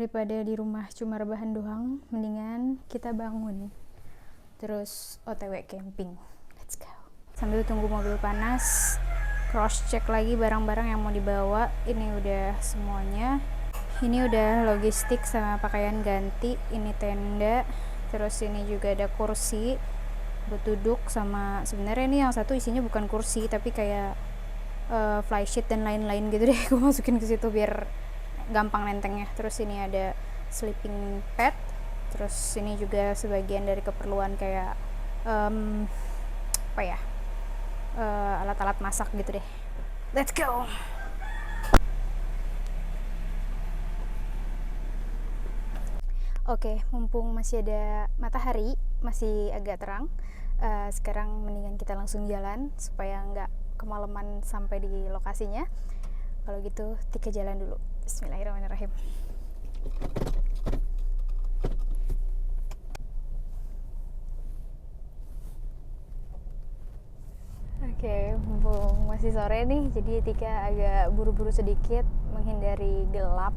daripada di rumah cuma rebahan doang, mendingan kita bangun terus OTW camping. Let's go. Sambil tunggu mobil panas, cross check lagi barang-barang yang mau dibawa. Ini udah semuanya. Ini udah logistik sama pakaian ganti. Ini tenda, terus ini juga ada kursi buat duduk, sama sebenarnya ini yang satu isinya bukan kursi tapi kayak flysheet dan lain-lain gitu deh. Gue masukin ke situ biar gampang nentengnya. Terus ini ada sleeping pad, terus ini juga sebagian dari keperluan kayak apa ya, alat-alat masak gitu deh. Let's go. Oke, mumpung masih ada matahari, masih agak terang, sekarang mendingan kita langsung jalan supaya nggak kemalaman sampai di lokasinya. Kalau gitu Tika jalan dulu. Bismillahirrahmanirrahim. Oke, mumpung masih sore nih, jadi Tika agak buru-buru sedikit menghindari gelap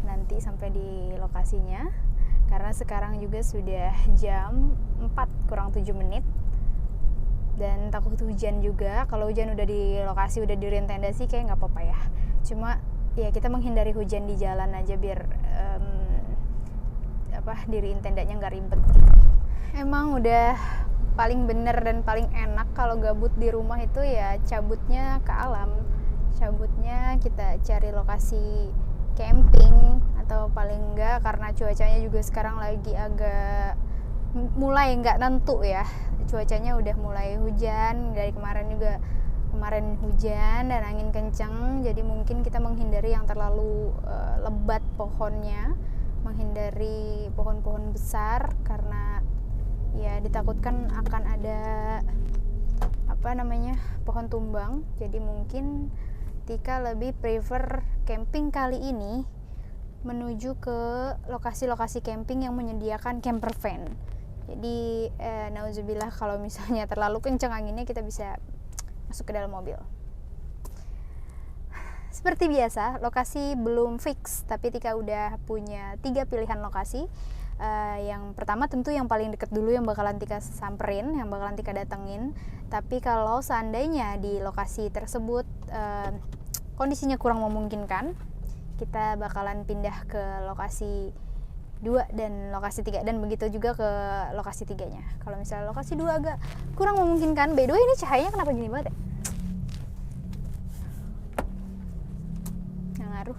nanti sampai di lokasinya. Karena sekarang juga sudah jam 4 kurang 7 menit. Dan takut hujan juga. Kalau hujan udah di lokasi, udah diriin tenda sih kayak nggak apa-apa ya. Cuma ya kita menghindari hujan di jalan aja biar diriin tendanya nggak ribet. Emang udah paling bener dan paling enak kalau gabut di rumah itu ya cabutnya ke alam. Cabutnya kita cari lokasi camping, atau paling enggak karena cuacanya juga sekarang lagi agak mulai nggak nentu ya, cuacanya udah mulai hujan dari kemarin juga. Kemarin hujan dan angin kencang, jadi mungkin kita menghindari yang terlalu lebat pohonnya, menghindari pohon-pohon besar karena ya ditakutkan akan ada pohon tumbang. Jadi mungkin Tika lebih prefer camping kali ini menuju ke lokasi-lokasi camping yang menyediakan camper van. Jadi nauzubillah kalau misalnya terlalu kencang anginnya, kita bisa masuk ke dalam mobil. Seperti biasa, lokasi belum fix, tapi Tika udah punya 3 pilihan lokasi. Yang pertama tentu yang paling deket dulu, yang bakalan Tika samperin, yang bakalan Tika datengin. Tapi kalau seandainya di lokasi tersebut kondisinya kurang memungkinkan, kita bakalan pindah ke lokasi 2 dan lokasi 3, dan begitu juga ke lokasi 3-nya. Kalau misalnya lokasi 2 agak kurang memungkinkan, by the way ini cahayanya kenapa gini banget ya? Nggak ngaruh.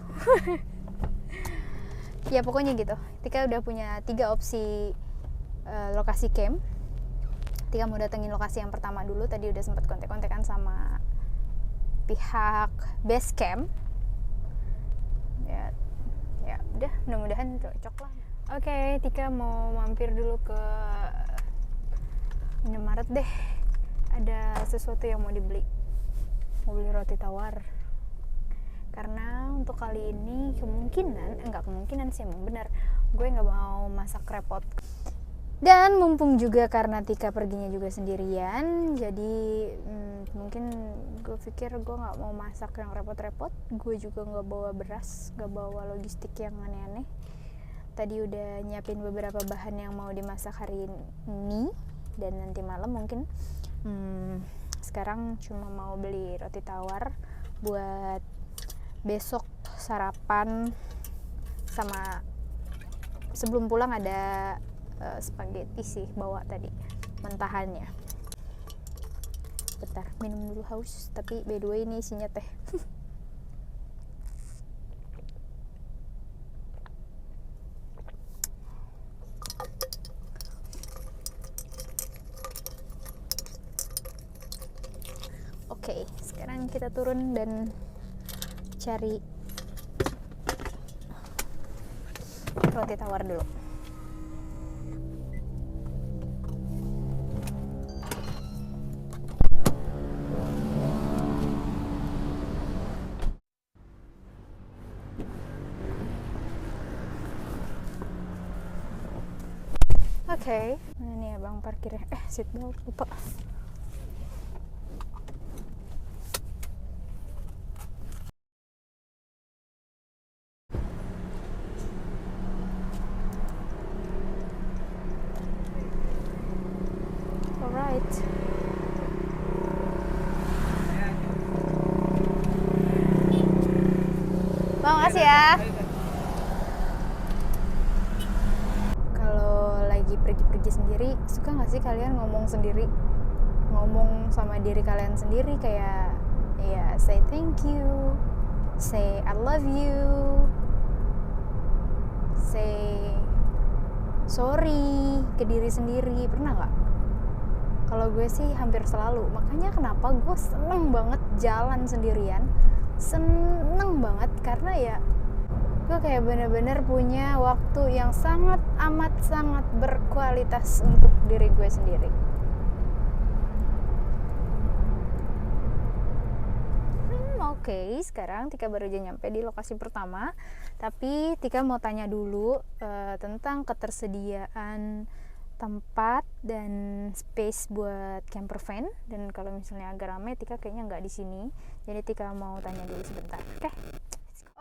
Ya pokoknya gitu, Tika udah punya 3 opsi lokasi camp. Tika mau datengin lokasi yang pertama dulu, tadi udah sempat kontek-kontekan sama pihak base camp. Ya udah, mudah-mudahan cocok lah. Oke, Tika mau mampir dulu ke Indomaret deh. Ada sesuatu yang mau dibeli. Mau beli roti tawar. Karena untuk kali ini enggak kemungkinan sih, emang benar, gue nggak mau masak repot. Dan mumpung juga karena Tika perginya juga sendirian, jadi mungkin gue pikir gue nggak mau masak yang repot-repot. Gue juga nggak bawa beras, nggak bawa logistik yang aneh-aneh. Tadi udah nyiapin beberapa bahan yang mau dimasak hari ini dan nanti malam mungkin. Sekarang cuma mau beli roti tawar buat besok sarapan, sama sebelum pulang ada spaghetti sih bawa tadi mentahannya. Bentar, minum dulu, haus. Tapi by the way ini isinya teh. Oke, sekarang kita turun dan cari roti tawar dulu. Oke, mana nih abang parkirnya? Seatbelt lupa. Makasih ya. Kalau lagi pergi-pergi sendiri, suka nggak sih kalian ngomong sendiri? Ngomong sama diri kalian sendiri kayak, ya say thank you, say I love you, say sorry ke diri sendiri. Pernah nggak? Kalau gue sih hampir selalu. Makanya kenapa gue seneng banget jalan sendirian, seneng banget karena ya gue kayak bener-bener punya waktu yang sangat amat sangat berkualitas untuk diri gue sendiri. Oke, sekarang Tika baru aja nyampe di lokasi pertama, tapi Tika mau tanya dulu tentang ketersediaan tempat dan space buat camper van. Dan kalau misalnya agak rame, Tika kayaknya nggak di sini, jadi Tika mau tanya dulu sebentar.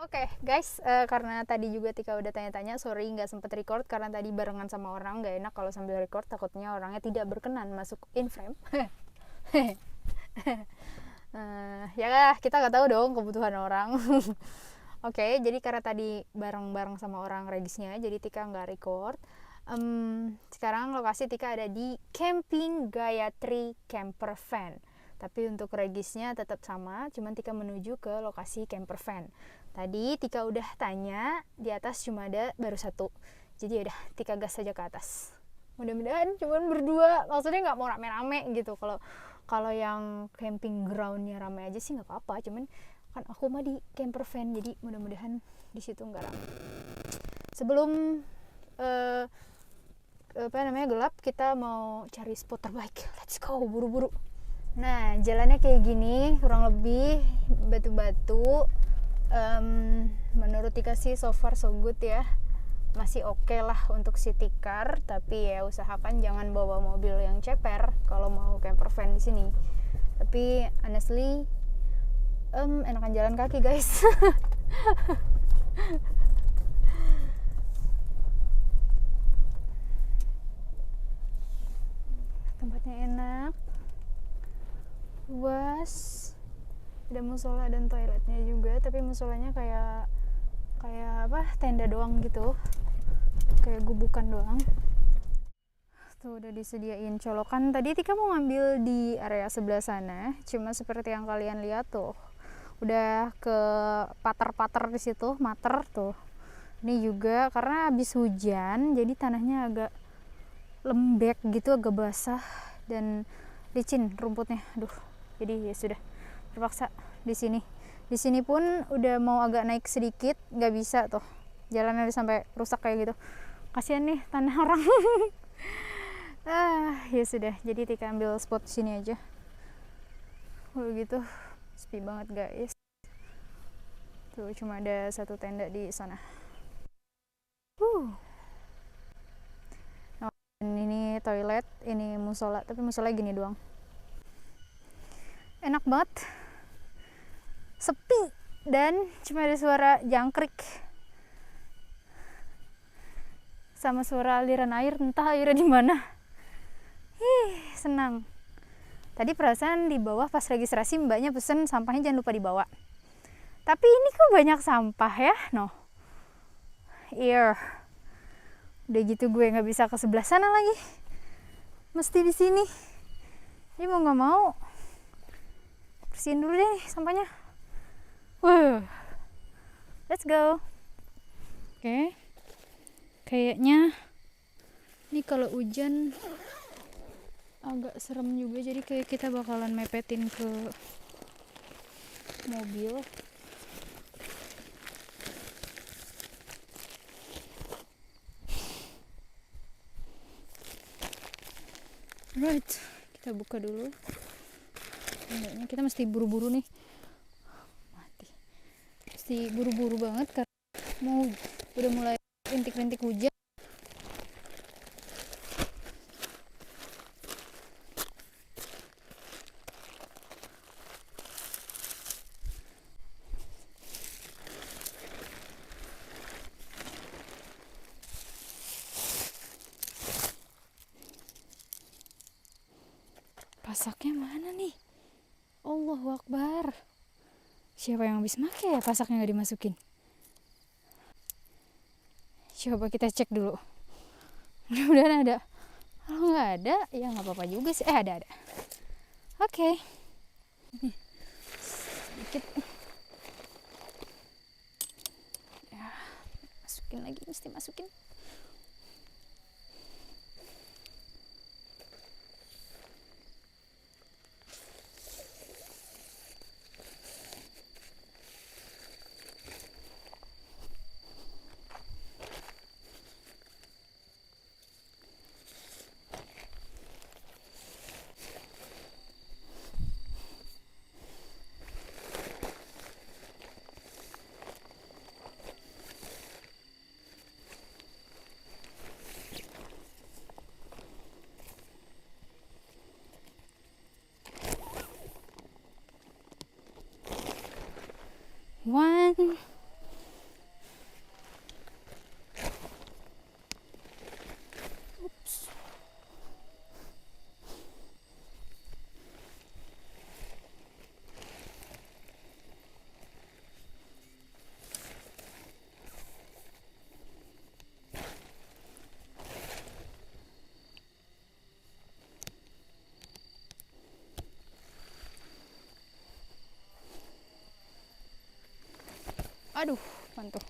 Oke, guys, karena tadi juga Tika udah tanya-tanya, sorry nggak sempet record karena tadi barengan sama orang, nggak enak kalau sambil record, takutnya orangnya tidak berkenan masuk in frame. Ya kita nggak tahu dong kebutuhan orang. Oke, jadi karena tadi bareng-bareng sama orang regisnya, jadi Tika nggak record. Sekarang lokasi Tika ada di Camping Gayatri Camper Van. Tapi untuk regisnya tetap sama, cuman Tika menuju ke lokasi camper van. Tadi Tika udah tanya, di atas cuma ada baru satu. Jadi udah Tika gas saja ke atas. Mudah-mudahan cuman berdua, maksudnya nggak mau rame-rame gitu. Kalau yang camping groundnya rame aja sih nggak apa-apa, cuman kan aku mah di camper van, jadi mudah-mudahan di situ nggak rame. Sebelum gelap, kita mau cari spot terbaik. Let's go, buru-buru. Nah, jalannya kayak gini, kurang lebih batu-batu. Menurut Tika sih so far so good ya, masih oke lah untuk city car, tapi ya usahakan jangan bawa mobil yang ceper kalau mau camper van di sini. Tapi honestly, enakan jalan kaki guys. Tempatnya enak, luas, ada musola dan toiletnya juga, tapi musolanya kayak apa, tenda doang gitu, kayak gubukan doang. Tuh udah disediain colokan. Tadi Tika mau ngambil di area sebelah sana, cuma seperti yang kalian lihat tuh, udah ke pater-pater di situ, mater tuh. Ini juga karena habis hujan, jadi tanahnya agak lembek gitu, agak basah dan licin rumputnya. Aduh, jadi ya sudah terpaksa di sini. Di sini pun udah mau agak naik sedikit, nggak bisa tuh, jalannya udah sampai rusak kayak gitu. Kasian nih tanah orang. Ya sudah, jadi Tika ambil spot sini aja. Gitu, sepi banget guys. Tuh cuma ada satu tenda di sana. Ini toilet, ini musola, tapi musola gini doang. Enak banget, sepi, dan cuma ada suara jangkrik sama suara aliran air, entah airnya di mana. Senang. Tadi perasaan di bawah pas registrasi mbaknya pesen sampahnya jangan lupa dibawa, tapi ini kok banyak sampah ya, udah gitu gue nggak bisa ke sebelah sana lagi, mesti di sini. Jadi mau nggak mau bersihin dulu deh sampahnya. Let's go. Oke. Kayaknya ini kalau hujan agak serem juga, jadi kayak kita bakalan mepetin ke mobil. Right, kita buka dulu. Kayaknya kita mesti buru-buru nih. Mesti buru-buru banget karena udah mulai rintik-rintik hujan. Pasaknya mana nih? Allahu Akbar. Siapa yang habis make ya pasaknya nggak dimasukin? Coba kita cek dulu. Mudah-mudahan ada. Kalau nggak ada, ya nggak apa-apa juga sih. Ada. Oke. Nih, sedikit. Ya, masukin lagi, mesti masukin. One. Oops. Aduh, mantul.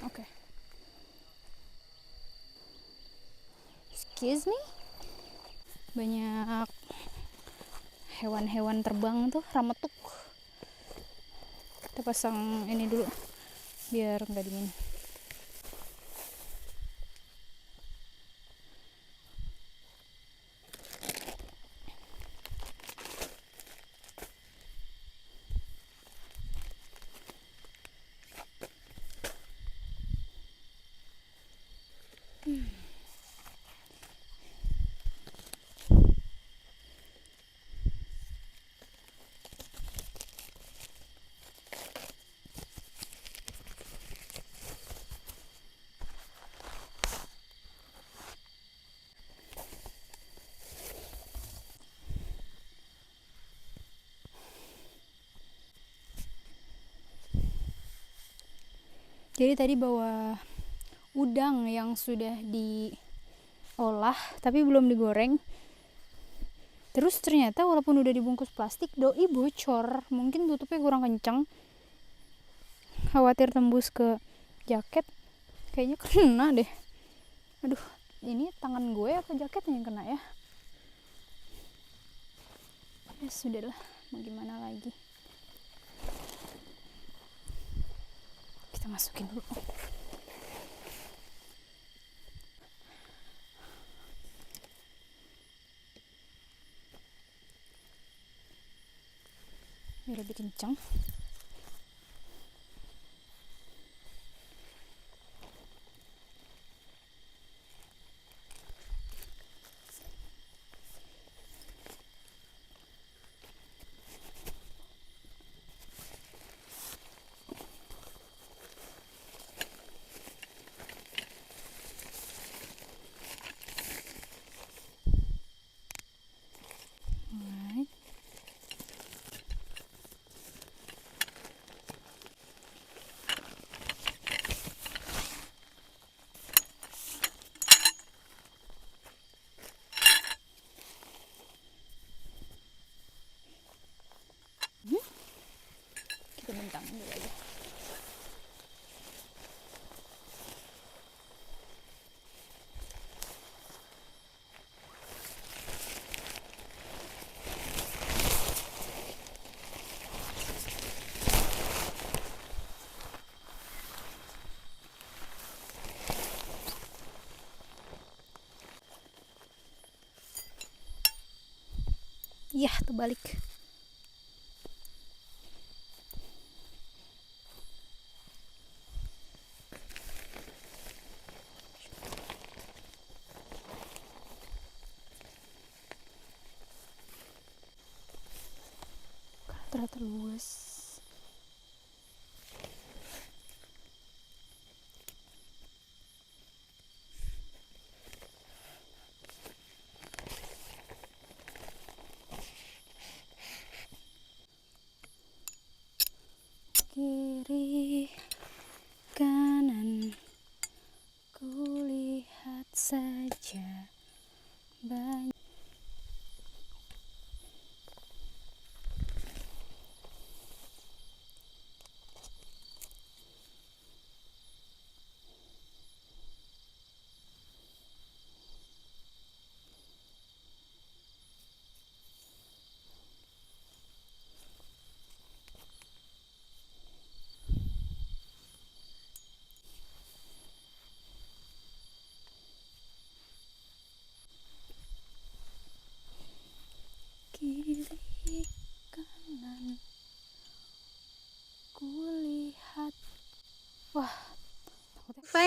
Oke. Excuse me. Banyak hewan-hewan terbang tuh, rametuk. Kita pasang ini dulu biar nggak dingin. Jadi tadi bawa udang yang sudah diolah tapi belum digoreng. Terus ternyata walaupun udah dibungkus plastik, doi bocor. Mungkin tutupnya kurang kencang. Khawatir tembus ke jaket. Kayaknya kena deh. Aduh, ini tangan gue apa jaketnya yang kena ya? Ya sudahlah, mau gimana lagi. Kita masukin dulu. Biar lebih kencang. Alright. Kita bentangin dulu aja. Iya, terbalik. Karena ternyata luas. Kiri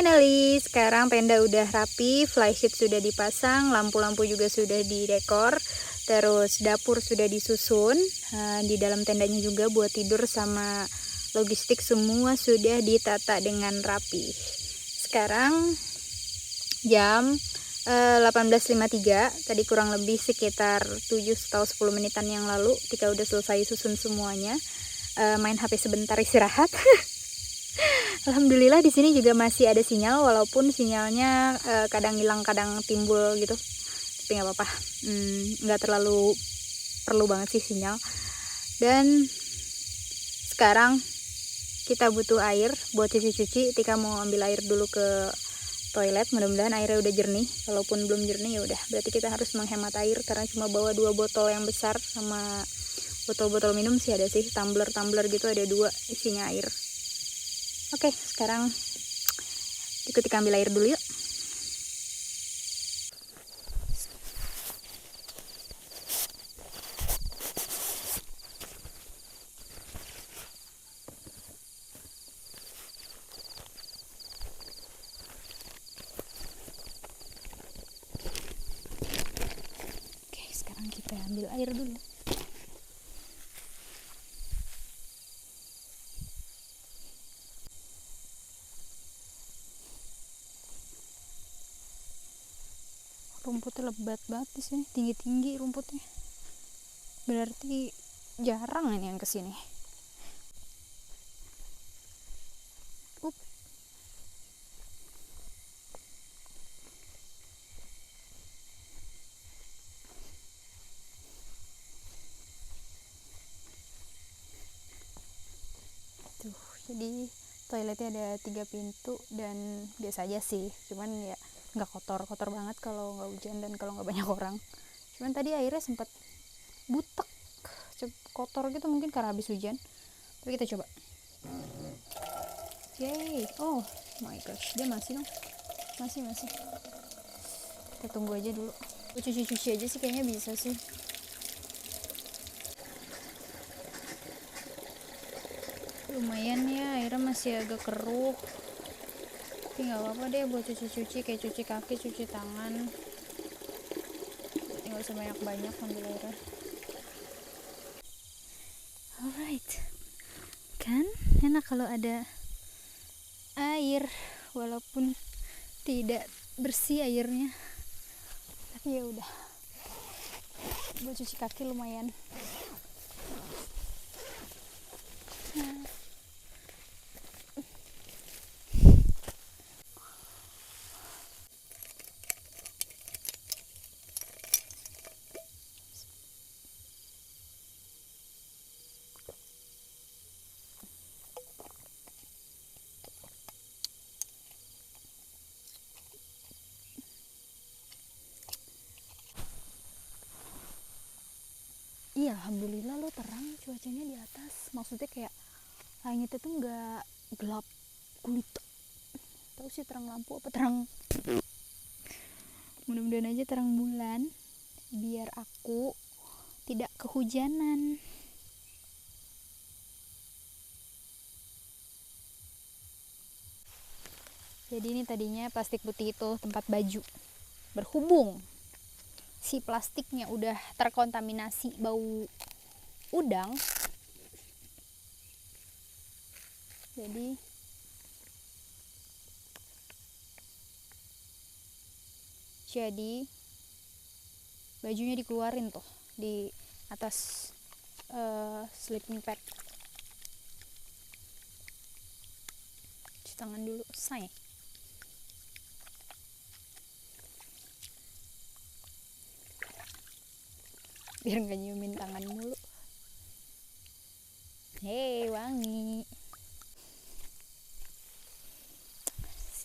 Finally, sekarang tenda udah rapi, flysheet sudah dipasang, lampu-lampu juga sudah didekor, terus dapur sudah disusun, di dalam tendanya juga buat tidur sama logistik semua sudah ditata dengan rapi. Sekarang jam 18.53, tadi kurang lebih sekitar 7 atau 10 menitan yang lalu, ketika udah selesai susun semuanya, main HP sebentar istirahat. Alhamdulillah di sini juga masih ada sinyal, walaupun sinyalnya kadang hilang kadang timbul gitu, tapi nggak apa-apa, nggak terlalu perlu banget sih sinyal. Dan sekarang kita butuh air buat cuci-cuci. Tika mau ambil air dulu ke toilet, mudah-mudahan airnya udah jernih. Kalaupun belum jernih ya udah, berarti kita harus menghemat air, karena cuma bawa 2 botol yang besar sama botol-botol minum sih ada sih, tumbler gitu ada 2 isinya air. Oke, sekarang ikut Tika ambil air dulu yuk. Oke, sekarang kita ambil air dulu. Rumputnya lebat banget di sini, tinggi-tinggi rumputnya. Berarti jarang ini yang kesini. Tuh, jadi toiletnya ada 3 pintu dan biasa aja sih, cuman ya nggak kotor banget kalau nggak hujan dan kalau nggak banyak orang. Cuman tadi airnya sempat butek, kotor gitu, mungkin karena habis hujan. Tapi kita coba. Yay, oh my gosh, dia masih dong, masih. Kita tunggu aja dulu. Cuci aja sih, kayaknya bisa sih. Lumayan ya, airnya masih agak keruh, tapi nggak apa-apa deh buat cuci kayak cuci kaki, cuci tangan. Nggak usah banyak ambil airnya. Alright, kan enak kalau ada air, walaupun tidak bersih airnya, tapi ya udah, buat cuci kaki lumayan. Iya, alhamdulillah lo terang cuacanya di atas. Maksudnya kayak langitnya tuh nggak gelap gulita. Tahu sih terang lampu apa terang? Mudah-mudahan aja terang bulan biar aku tidak kehujanan. Jadi ini tadinya plastik putih itu tempat baju. Berhubung si plastiknya udah terkontaminasi bau udang, jadi bajunya dikeluarin tuh di atas sleeping pad. Cuci tangan dulu, say. Biar nggak nyiumin tangan mulu. Hei, wangi.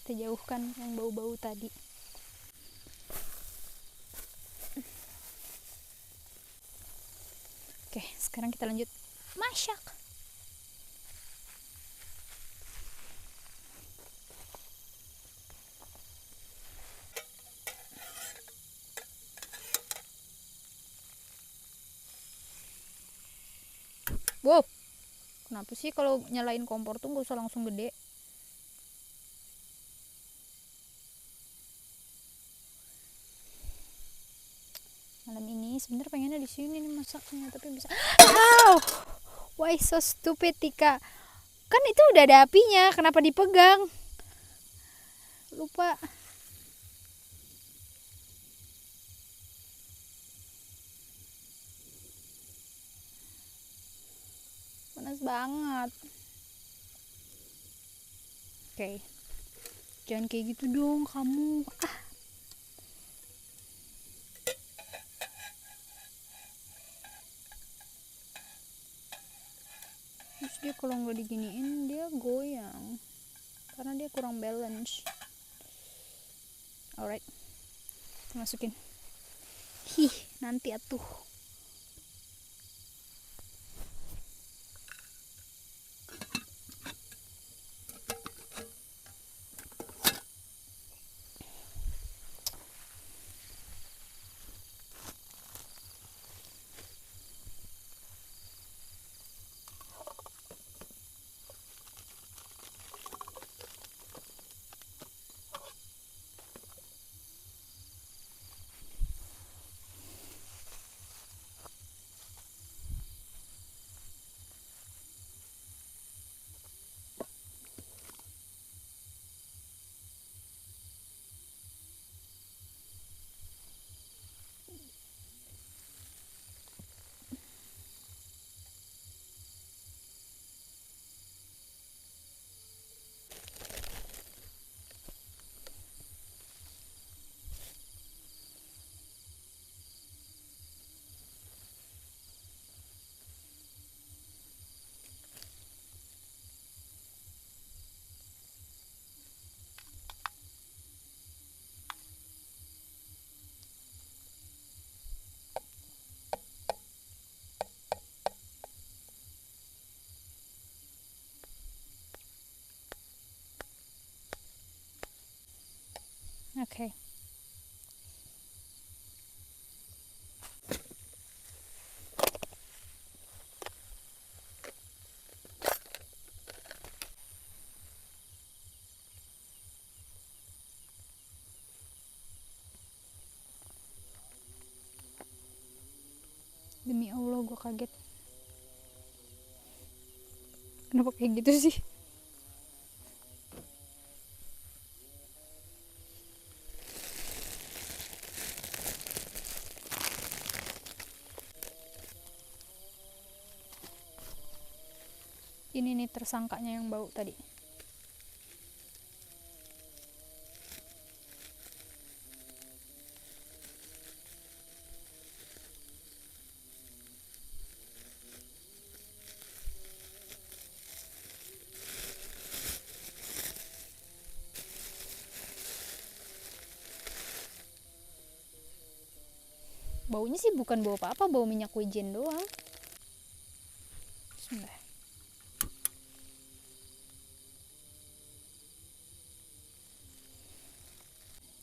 Kita jauhkan yang bau-bau tadi. Oke, sekarang kita lanjut masak. Wow, kenapa sih kalau nyalain kompor tuh gak usah langsung gede? sini. Sebenarnya pengennya di sini nih masaknya, tapi bisa. Ow! Why so stupid, Tika? Kan itu udah ada apinya, kenapa dipegang? Lupa. Panas banget. Oke. Jangan kayak gitu dong kamu. Terus dia kalau nggak diginiin dia goyang karena dia kurang balance. Alright, masukin. Nanti atuh. Oke. Demi Allah gue kaget. Kenapa kayak gitu sih? Ini nih tersangkanya yang bau tadi. Baunya sih bukan bau apa-apa, bau minyak wijen doang. Bismillah.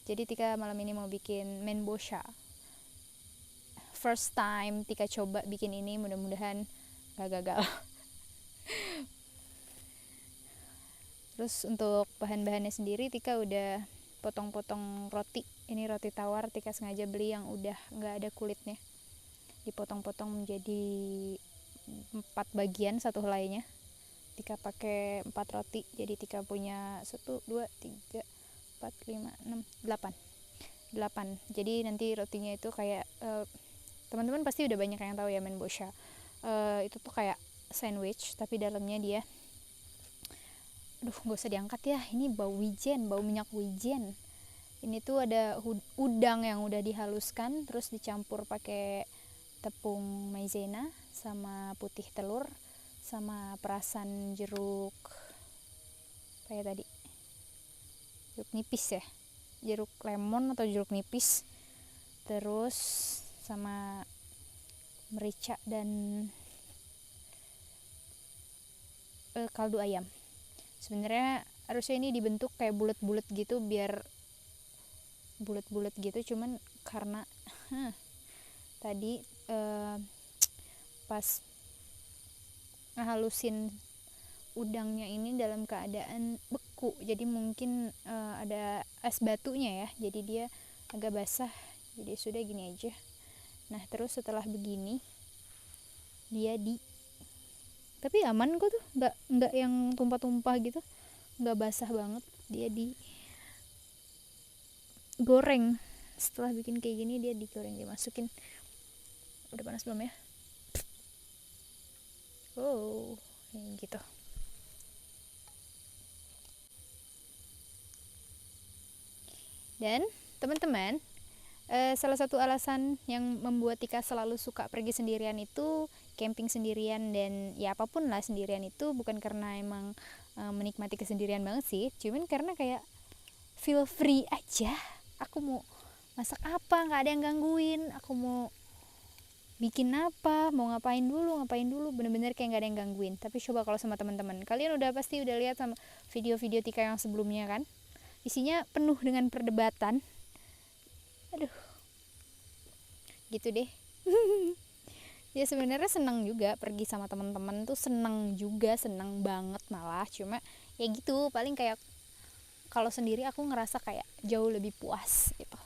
Jadi Tika malam ini mau bikin menbosha. First time Tika coba bikin ini, mudah-mudahan gak gagal. Terus untuk bahan-bahannya sendiri Tika udah potong-potong roti. Ini roti tawar, Tika sengaja beli yang udah gak ada kulitnya. Dipotong-potong menjadi 4 bagian satu helainya. Tika pakai 4 roti, jadi Tika punya 1, 2, 3, 4, 5, 6, 8. Jadi nanti rotinya itu kayak teman-teman pasti udah banyak yang tahu ya menbosha. Itu tuh kayak sandwich tapi dalamnya dia, gak usah diangkat ya, ini bau wijen, bau minyak wijen. Ini tuh ada udang yang udah dihaluskan terus dicampur pakai tepung maizena sama putih telur sama perasan jeruk kayak tadi, jeruk nipis ya, jeruk lemon atau jeruk nipis, terus sama merica dan kaldu ayam. Sebenarnya harusnya ini dibentuk kayak bulat-bulat gitu, biar bulat-bulat gitu, cuman karena tadi pas ngehalusin udangnya ini dalam keadaan beku, jadi mungkin ada es batunya ya, jadi dia agak basah, jadi sudah gini aja. Nah terus setelah begini dia tapi aman kok tuh, nggak yang tumpah-tumpah gitu, nggak basah banget. Dia digoreng. Setelah bikin kayak gini dia digoreng, dimasukin. Udah panas belum ya? Oh, yang gitu. Dan teman-teman, salah satu alasan yang membuat Tika selalu suka pergi sendirian itu camping sendirian, dan ya apapun lah sendirian itu bukan karena emang menikmati kesendirian banget sih, cuman karena kayak feel free aja. Aku mau masak apa nggak ada yang gangguin, aku mau bikin apa, mau ngapain dulu, bener-bener kayak nggak ada yang gangguin. Tapi coba kalau sama teman-teman, kalian pasti udah lihat sama video-video Tika yang sebelumnya kan, isinya penuh dengan perdebatan. Aduh, gitu deh. Ya sebenarnya senang juga pergi sama teman-teman tuh, senang banget malah. Cuma ya gitu, paling kayak kalau sendiri aku ngerasa kayak jauh lebih puas gitu.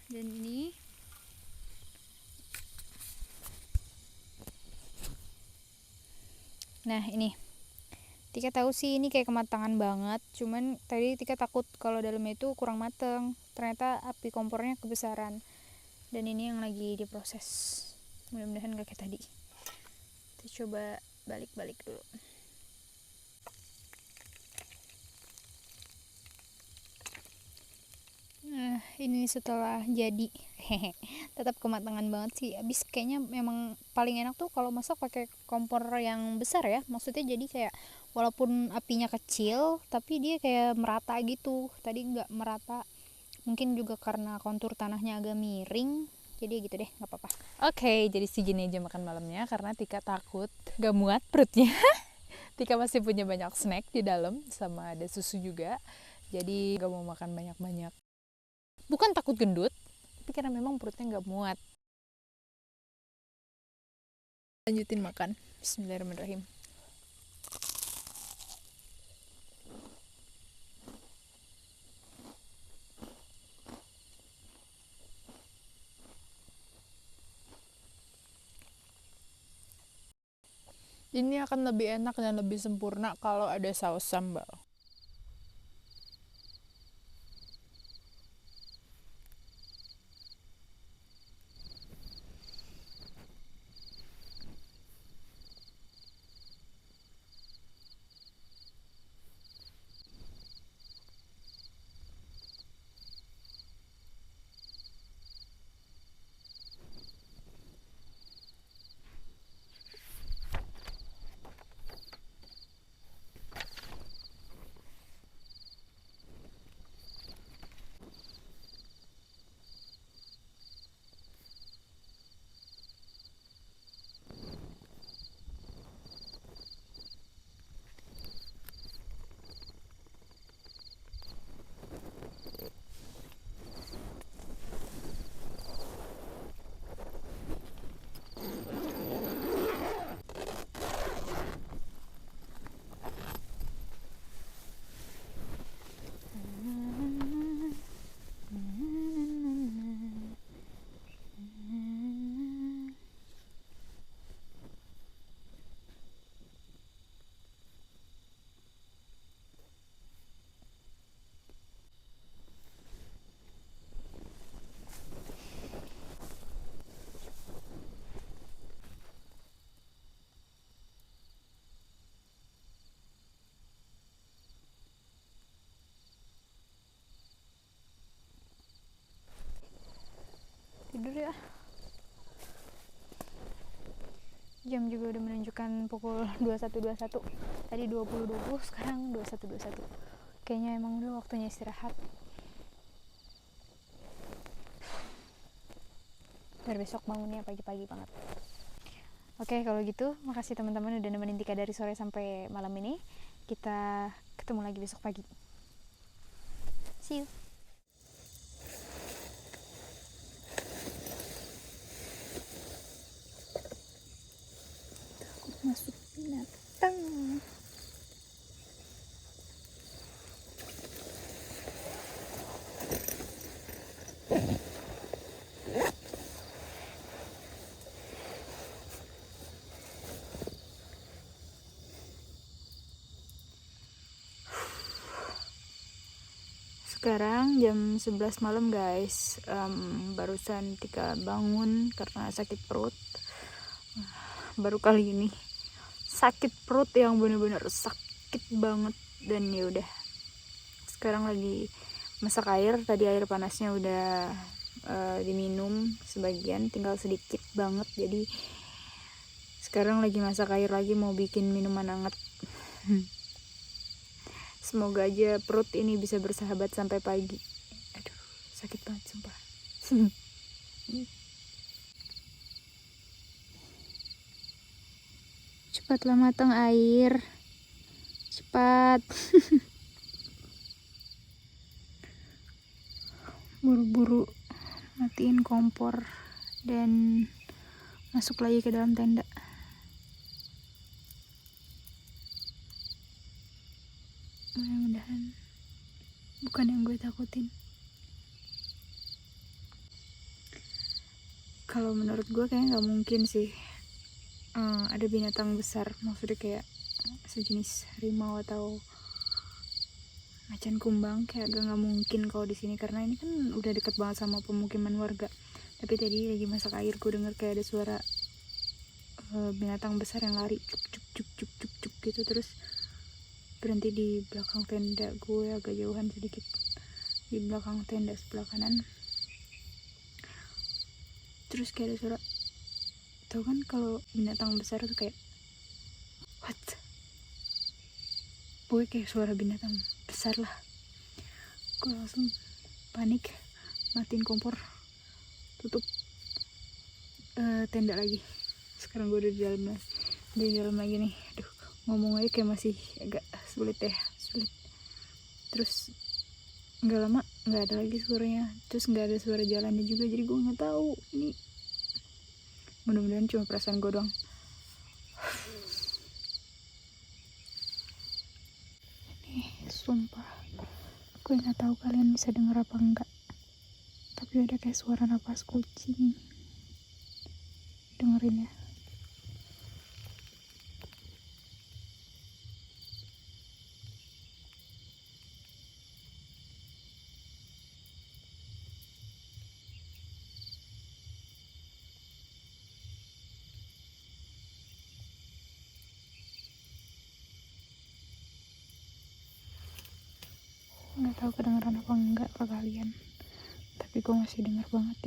Dan ini nah ini Tika tahu sih ini kayak kematangan banget, cuman tadi Tika takut kalau dalamnya itu kurang mateng, ternyata api kompornya kebesaran. Dan ini yang lagi diproses, mudah-mudahan gak kayak tadi. Kita coba balik-balik dulu. Nah ini setelah jadi tetap kematangan banget sih. Abis kayaknya memang paling enak tuh kalau masak pakai kompor yang besar ya, maksudnya jadi kayak walaupun apinya kecil tapi dia kayak merata gitu. Tadi nggak merata, mungkin juga karena kontur tanahnya agak miring, jadi gitu deh, nggak apa-apa. Oke, jadi segini aja makan malamnya karena Tika takut gak muat perutnya. Tika masih punya banyak snack di dalam sama ada susu juga, jadi gak mau makan banyak-banyak. Bukan takut gendut, tapi karena memang perutnya gak muat. Lanjutin makan. Bismillahirrahmanirrahim. Ini akan lebih enak dan lebih sempurna kalau ada saus sambal. Tidur ya. Jam juga udah menunjukkan pukul 21.21. Tadi 20.20, sekarang 21.21. Kayaknya emang udah waktunya istirahat. biar besok bangunnya pagi-pagi banget. Oke, kalau gitu makasih teman-teman udah nemenin Tika dari sore sampai malam ini. Kita ketemu lagi besok pagi. See you. Takut masuk binatang. Sekarang jam 11 malam guys. Barusan Tika bangun karena sakit perut. Baru kali ini sakit perut yang bener-bener sakit banget. Dan ya udah, sekarang lagi masak air. Tadi air panasnya udah diminum sebagian, tinggal sedikit banget. Jadi sekarang lagi masak air lagi, mau bikin minuman hangat. Semoga aja perut ini bisa bersahabat sampai pagi. Aduh, sakit banget sumpah. Cepatlah matang air. Cepat. Buru-buru matiin kompor dan masuk lagi ke dalam tenda. Mudah-mudahan bukan yang gue takutin. Kalau menurut gue kayaknya nggak mungkin sih ada binatang besar, maksudnya kayak sejenis harimau atau macan kumbang, kayak agak nggak mungkin kalau di sini karena ini kan udah deket banget sama pemukiman warga. Tapi tadi lagi masak air gue denger kayak ada suara binatang besar yang lari cuk cuk cuk cuk cuk cuk gitu, terus berhenti di belakang tenda gue, agak jauhan sedikit di belakang tenda sebelah kanan. Terus kayak ada suara, tau kan kalau binatang besar tuh kayak what, pokoknya kayak suara binatang besar lah. Gue langsung panik, matiin kompor, tutup tenda lagi. Sekarang gue udah di dalam lagi nih. Aduh, ngomong aja kayak masih agak sulit. Terus nggak lama nggak ada lagi suaranya, terus nggak ada suara jalannya juga, jadi gue nggak tahu ini, mudah-mudahan cuma perasaan gue doang. Nih sumpah gue nggak tahu kalian bisa denger apa enggak, tapi ada kayak suara napas kucing. Dengerin ya. Nggak tahu kedengeran apa enggak ke kalian, tapi gue masih dengar banget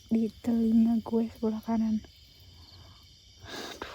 di telinga gue sebelah kanan. Aduh.